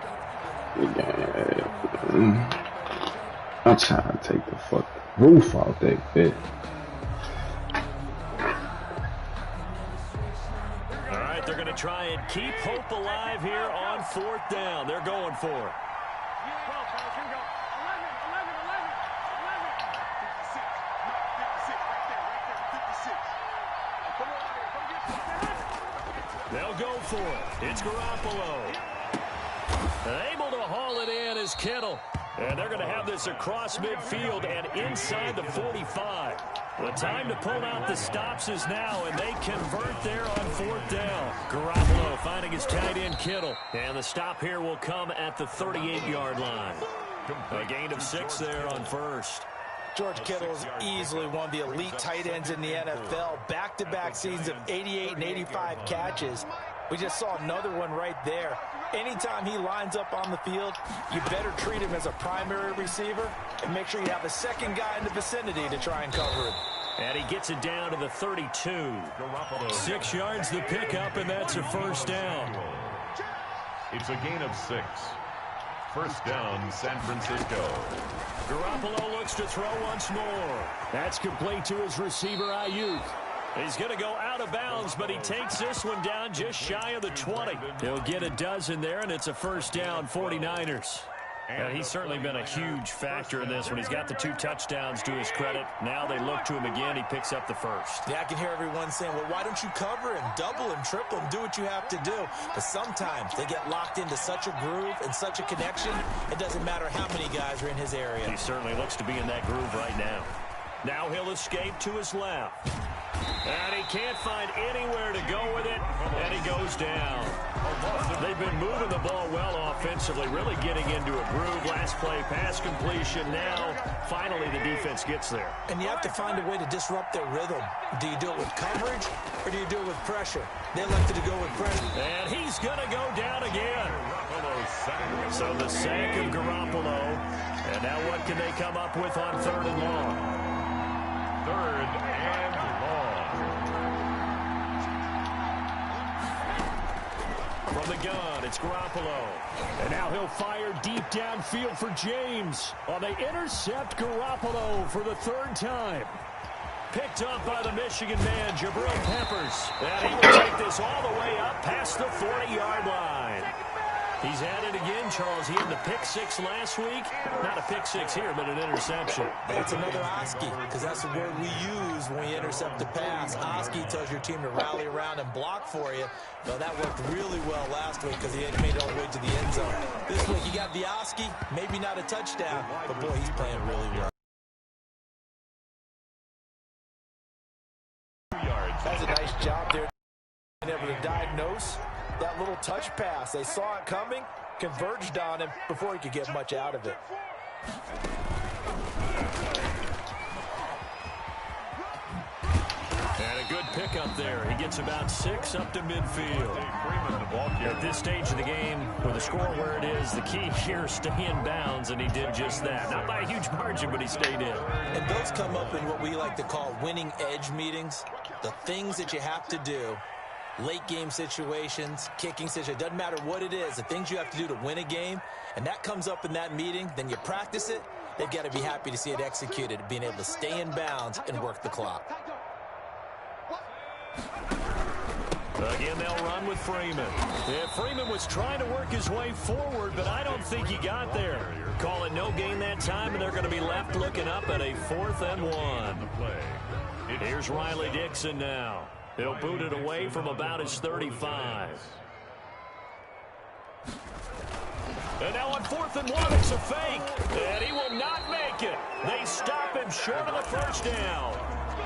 I'm trying to take the fucking roof off that bit. All right, they're going to try and keep hope alive here on fourth down. They're going for it. They'll go for it. It's Garoppolo. Able to haul it in is Kittle. And they're going to have this across midfield and inside the 45. The time to pull out the stops is now, and they convert there on fourth down. Garoppolo finding his tight end Kittle. And the stop here will come at the 38-yard line. A gain of 6 there on first. George Kittle is easily one of the elite tight ends in the NFL. Back-to-back seasons of 88 and 85 catches. We just saw another one right there. Anytime he lines up on the field, you better treat him as a primary receiver and make sure you have a second guy in the vicinity to try and cover him. And he gets it down to the 32. 6 yards the pickup, and that's a first down. It's a gain of 6. First down, San Francisco. Garoppolo looks to throw once more. That's complete to his receiver, Ayuk. He's going to go out of bounds, but he takes this one down just shy of the 20. He'll get a dozen there, and it's a first down, 49ers. And he's certainly been a huge factor in this one. He's got the 2 touchdowns to his credit. Now they look to him again. He picks up the first. Yeah, I can hear everyone saying, well, why don't you cover him, double him, triple him, do what you have to do. But sometimes they get locked into such a groove and such a connection, it doesn't matter how many guys are in his area. He certainly looks to be in that groove right now. Now he'll escape to his left. And he can't find anywhere to go with it, and he goes down. They've been moving the ball well offensively, really getting into a groove. Last play, pass completion. Now, finally, the defense gets there. And you have to find a way to disrupt their rhythm. Do you do it with coverage, or do you do it with pressure? They elected to go with pressure. And he's going to go down again. So the sack of Garoppolo. And now what can they come up with on third and long? Third and long. From the gun, it's Garoppolo. And now he'll fire deep downfield for James. Well, they intercept Garoppolo for the 3rd time. Picked up by the Michigan man, Jabril Peppers. And he will take this all the way up past the 40-yard line. He's at it again, Charles. He had the pick 6 last week. Not a pick 6 here, but an interception. That's another Oski, because that's the word we use when we intercept the pass. Oski tells your team to rally around and block for you. Well, that worked really well last week because he had made it all the way to the end zone. This week, you got the Oski, maybe not a touchdown, but boy, he's playing really well. That's a nice job there. Able to diagnose that little touch pass. They saw it coming, converged on him before he could get much out of it. And a good pickup there. He gets about 6 up to midfield. At this stage of the game, with the score where it is, the key here is stay in bounds, and he did just that. Not by a huge margin, but he stayed in. And those come up in what we like to call winning edge meetings. The things that you have to do. Late game situations, kicking situations, doesn't matter what it is, the things you have to do to win a game, and that comes up in that meeting, then you practice it, they've got to be happy to see it executed, being able to stay in bounds and work the clock. Again, they'll run with Freeman. Yeah, Freeman was trying to work his way forward, but I don't think he got there. Call it no gain that time, and they're going to be left looking up at a 4th and 1. Here's Riley Dixon now. He'll boot it away from about his 35. And now on 4th and 1, it's a fake. And he will not make it. They stop him short of the first down.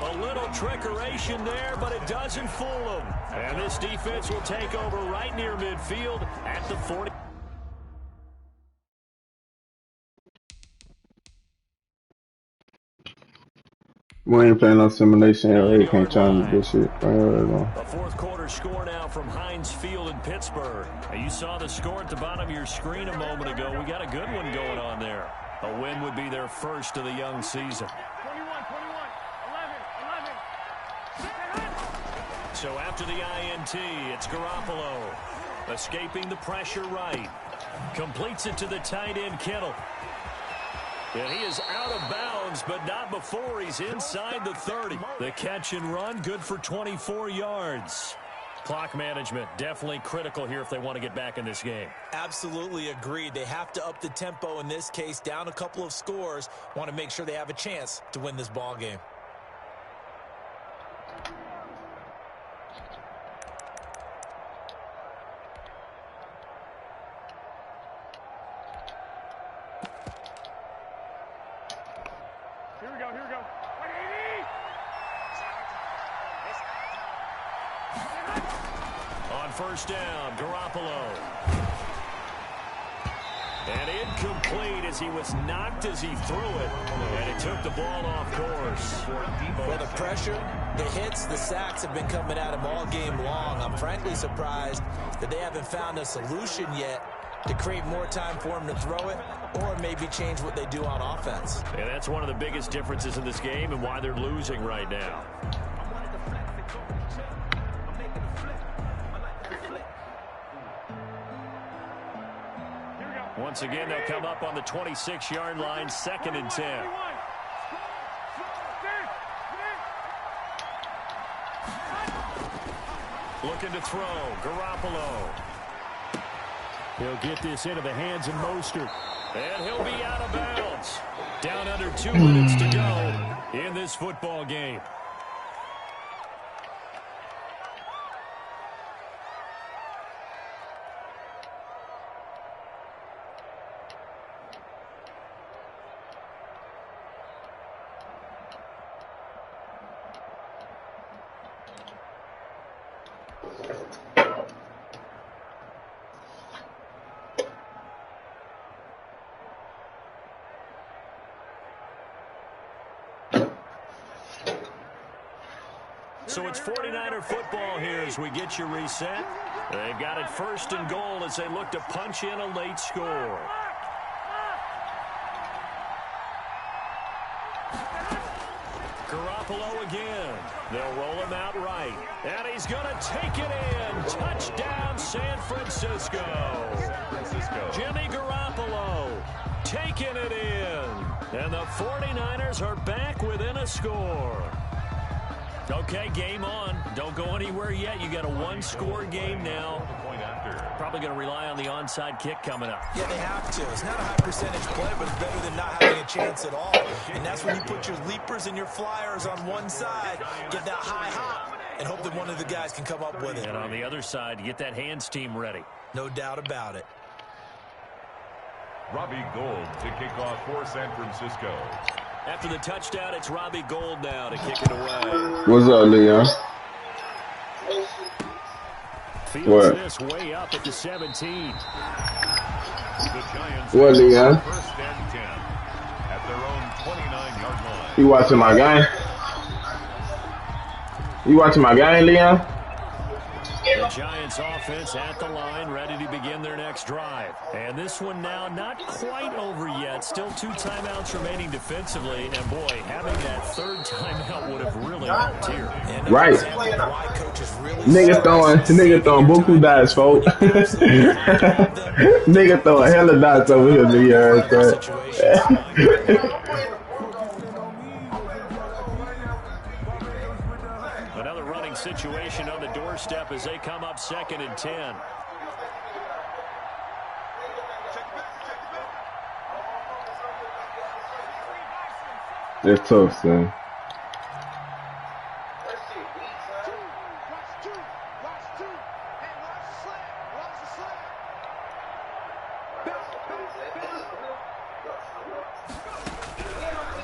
A little trickeration there, but it doesn't fool them. And this defense will take over right near midfield at the 40. We ain't playing no simulation here. We can't change this shit. A fourth quarter score now from Heinz Field in Pittsburgh. Now you saw the score at the bottom of your screen a moment ago. We got a good one going on there. A win would be their first of the young season. 21, 11. So after the INT, it's Garoppolo. Escaping the pressure right. Completes it to the tight end, Kittle. And he is out of bounds, but not before he's inside the 30. The catch and run, good for 24 yards. Clock management, definitely critical here if they want to get back in this game. Absolutely agreed. They have to up the tempo in this case, down a couple of scores. Want to make sure they have a chance to win this ball game. Here we go. On first down, Garoppolo. And incomplete as he was knocked as he threw it. And it took the ball off course. Well, the pressure, the hits, the sacks have been coming at him all game long. I'm frankly surprised that they haven't found a solution yet to create more time for him to throw it or maybe change what they do on offense. And that's one of the biggest differences in this game and why they're losing right now. Once again, they'll come up on the 26-yard line, 2nd and 10. Looking to throw, Garoppolo. He'll get this into the hands of Mostert. And he'll be out of bounds. Down under 2 minutes to go in this football game. So it's 49er football here as we get you reset. They've got it 1st and goal as they look to punch in a late score. Garoppolo again. They'll roll him out right. And he's going to take it in. Touchdown, San Francisco. Jimmy Garoppolo taking it in. And the 49ers are back within a score. Okay, game on. Don't go anywhere yet. You got a 1-score game now. Probably going to rely on the onside kick coming up. Yeah, they have to. It's not a high percentage play, but it's better than not having a chance at all. And that's when you put your leapers and your flyers on one side, get that high hop, and hope that one of the guys can come up with it. And on the other side, you get that hands team ready. No doubt about it. Robbie Gould to kick off for San Francisco. After the touchdown, it's Robbie Gould now to kick it away. What's up, Leon? Fields What? this way up at the 17. The Giants What, Leon? 1st and 10 at their own 29-yard line. You watching my game? You watching my game, Leon? The Giants offense at the line, ready to begin their next drive. And this one now not quite over yet. Still 2 timeouts remaining defensively. And boy, having that 3rd timeout would have really helped here. Right. Nigga throwing buku dice, folks. Nigga throwing hella dice over here, Leon. situation on the doorstep as they come up 2nd and 10. It's tough, son.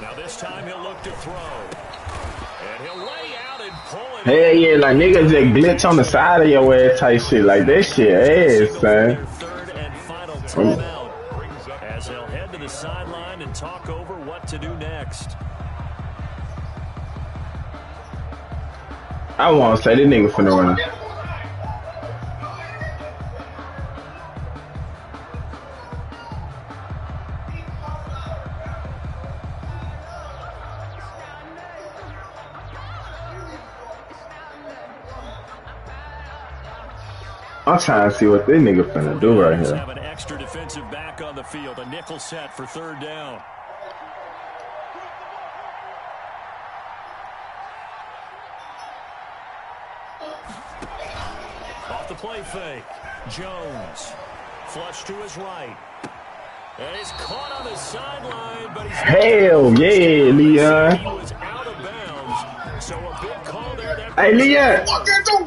Now this time he'll look to throw. And he'll lay out and pull it. Hell yeah, like niggas just glitch on the side of your ass type shit. Like that shit ass, son. Their third and final timeout as they'll head to the sideline and talk over what to do next. I want to say this nigga finna run. I'm trying to see what this nigga finna do right here. Have an extra defensive back on the field. A nickel set for 3rd down. Off the play fake. Jones. Flush to his right. And he's caught on the sideline, but he's... Hell yeah, Leon. He was out of bounds. So a big call there. Hey, Leon.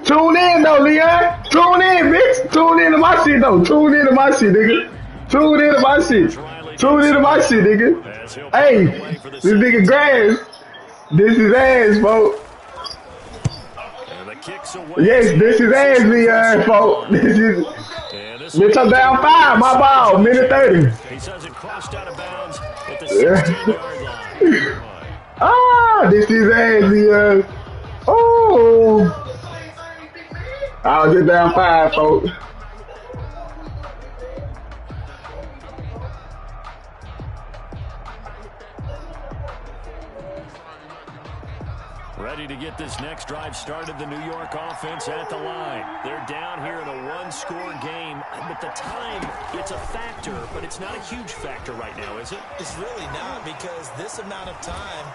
Tune in, though, Leon. Tune in, bitch. Tune in to my shit, though. Tune in to my shit, nigga. Tune in to my shit. Tune in to my shit, nigga. Hey, this nigga Grass. This is ass, folks. Yes, this is ass, Leon, folks. This is... Bitch, I'm down 5, my ball, minute 30. He says it crossed out of bounds at the 16-yard line. Ah, this is ass, Leon. Oh. I'll get down 5, folks. Ready to get this next drive started, the New York offense at the line. They're down here in a one-score game. At the time, it's a factor, but it's not a huge factor right now, is it? It's really not, because this amount of time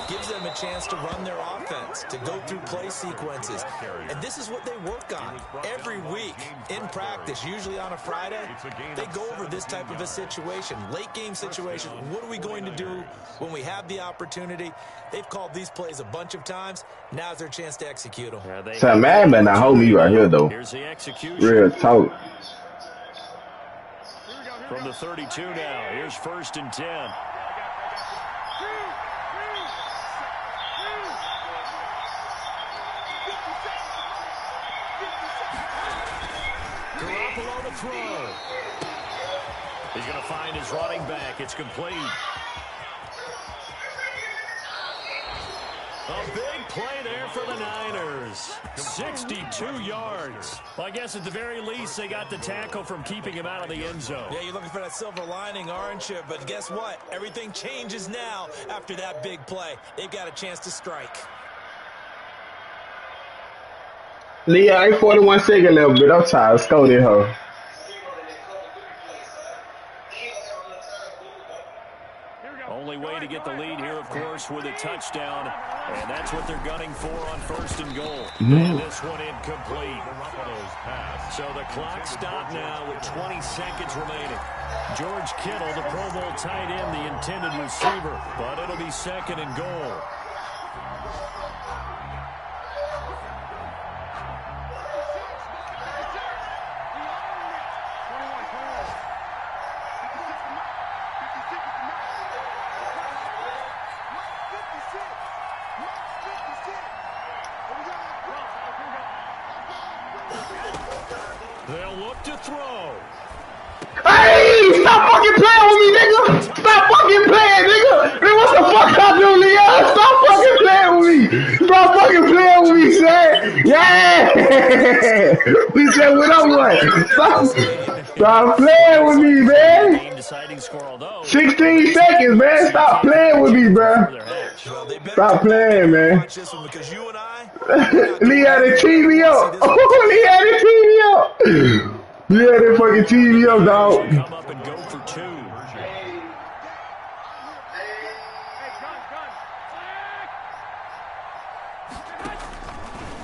gives them a chance to run their offense, to go through play sequences. And this is what they work on every week in practice, usually on a Friday. They go over this type of a situation, late-game situation. What are we going to do when we have the opportunity? They've called these plays a bunch of times. Now's their chance to execute them. So man, man, I hold me right here though. Here's the execution. Real talk. From the 32 now. Here's 1st and 10. Garoppolo to throw. He's going to find his running back. It's complete. A big play there for the Niners. 62 yards. Well, I guess at the very least, they got the tackle from keeping him out of the end zone. Yeah, you're looking for that silver lining, aren't you? But guess what? Everything changes now after that big play. They've got a chance to strike. Leah, I ain't 41 seconds left, but I'm tired. Let's go there, ho. Only way to get the lead here, of course, with a touchdown. And that's what they're gunning for on 1st and goal. And this one incomplete. So the clock stopped now with 20 seconds remaining. George Kittle, the Pro Bowl tight end, the intended receiver. But it'll be 2nd and goal. They'll look to throw. Hey, stop fucking playing with me, nigga. Stop fucking playing, nigga. Man, what the fuck I do, Leon? Stop fucking playing with me. Stop fucking playing with me, son. Yeah. We said what I'm like. Stop playing with me, man. 16 seconds, man. Stop playing with me, bro. Stop playing, man. Lee had to tee me up. Oh, Lee had to tee me up. Lee had to fucking tee me up, dog. Come up and go for 2.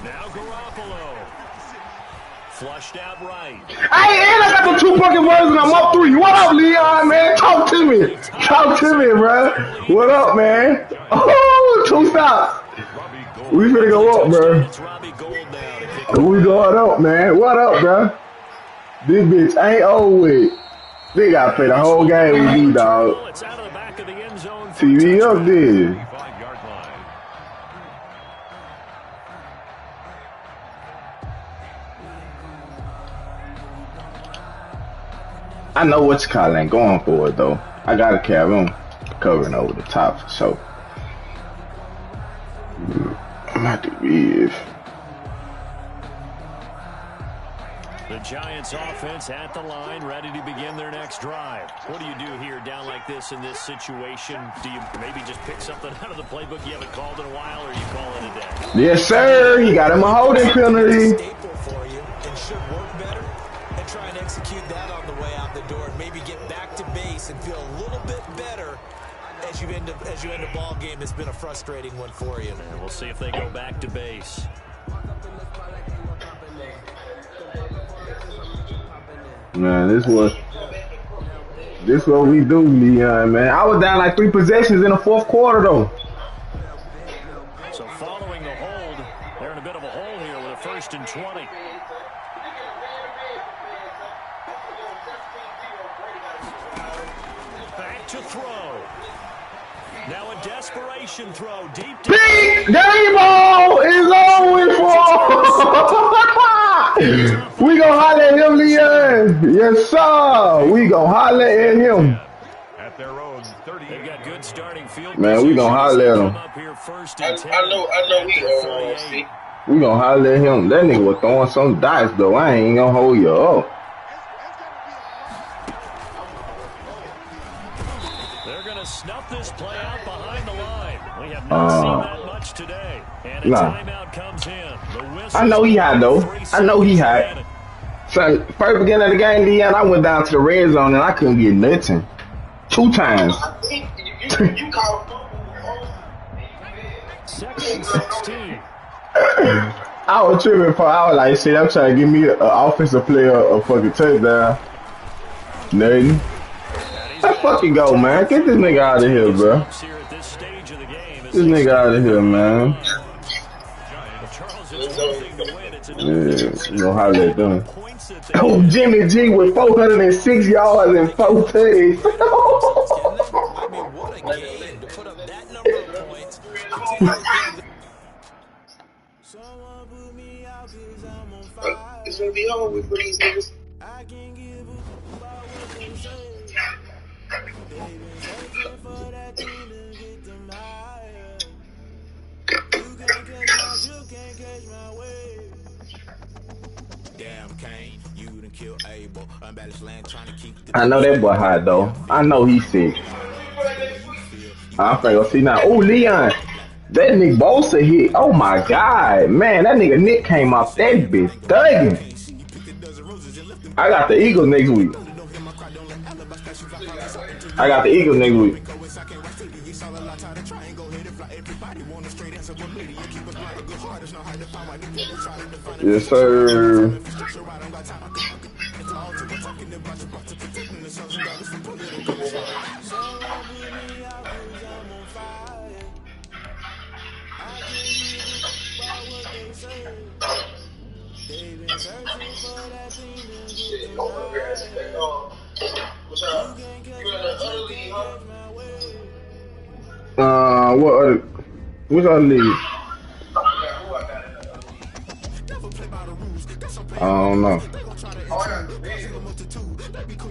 Now Garoppolo. Flushed out right. Hey, and I got the 2 bucket version. I'm up 3. What up, Leon, man? Talk to me. Talk to me, bro. What up, man? Oh, 2 stops. We finna go up, bro. It's Robbie Gould now to kick it. We going up, man. What up, bro? This bitch ain't old with. They gotta play the whole game with me, dog. It's out of the back of the end zone. TV up there. 5-yard line. I know what you call ain't going for it, though. I gotta carry him covering over the top for sure. I'm not the weird. The Giants offense at the line, ready to begin their next drive. What do you do here down like this in this situation? Do you maybe just pick something out of the playbook you haven't called in a while, or you call it a day? Yes, sir. He got him a holding penalty. Staple for you and should work better. And try and execute that on the way out the door. And maybe get back to base and feel a little bit better as you end a ball game that's been a frustrating one for you. And we'll see if they go back to base. Man, this what we do, Leon, man. I was down like 3 possessions in the 4th quarter, though. So following the hold, they're in a bit of a hole here with a 1st and 20. Back to throw. Now a desperation throw deep to Big game ball is on for. We gon' holler at him, Leon. Yes, sir. We gon' holler at him. At their own 30. They've got good starting field. Man, we gon' holler at him. Up here first and 10. I know he see. We gon' holler at him. That nigga was throwing some dice, though. I ain't gonna hold you up. They're gonna snuff this play out behind the line. We have not seen that much today. And a timeout comes in. I know he hot, though. I know he hot. So, first beginning of the game, Leon, I went down to the red zone and I couldn't get nothing. 2 times. You called. 2nd and 16. I was tripping for. I was like, shit, I'm trying to give me an offensive player a fucking touchdown. Nothing. Let's fucking go, man. Get this nigga out of here, bro. This nigga out of here, man. Yeah, you know how they doing. Oh, Jimmy G with 406 yards and 4 tutties. I mean, what a game to put up that number of points. It's gonna be over for these niggas. I know that boy hot though. I know he's sick. I'm finna go see now. Oh, Leon, that Nick Bosa hit. Oh my God, man, that nigga Nick came off that bitch thugging. I got the Eagles next week. Yes, sir. Which other league? I don't know.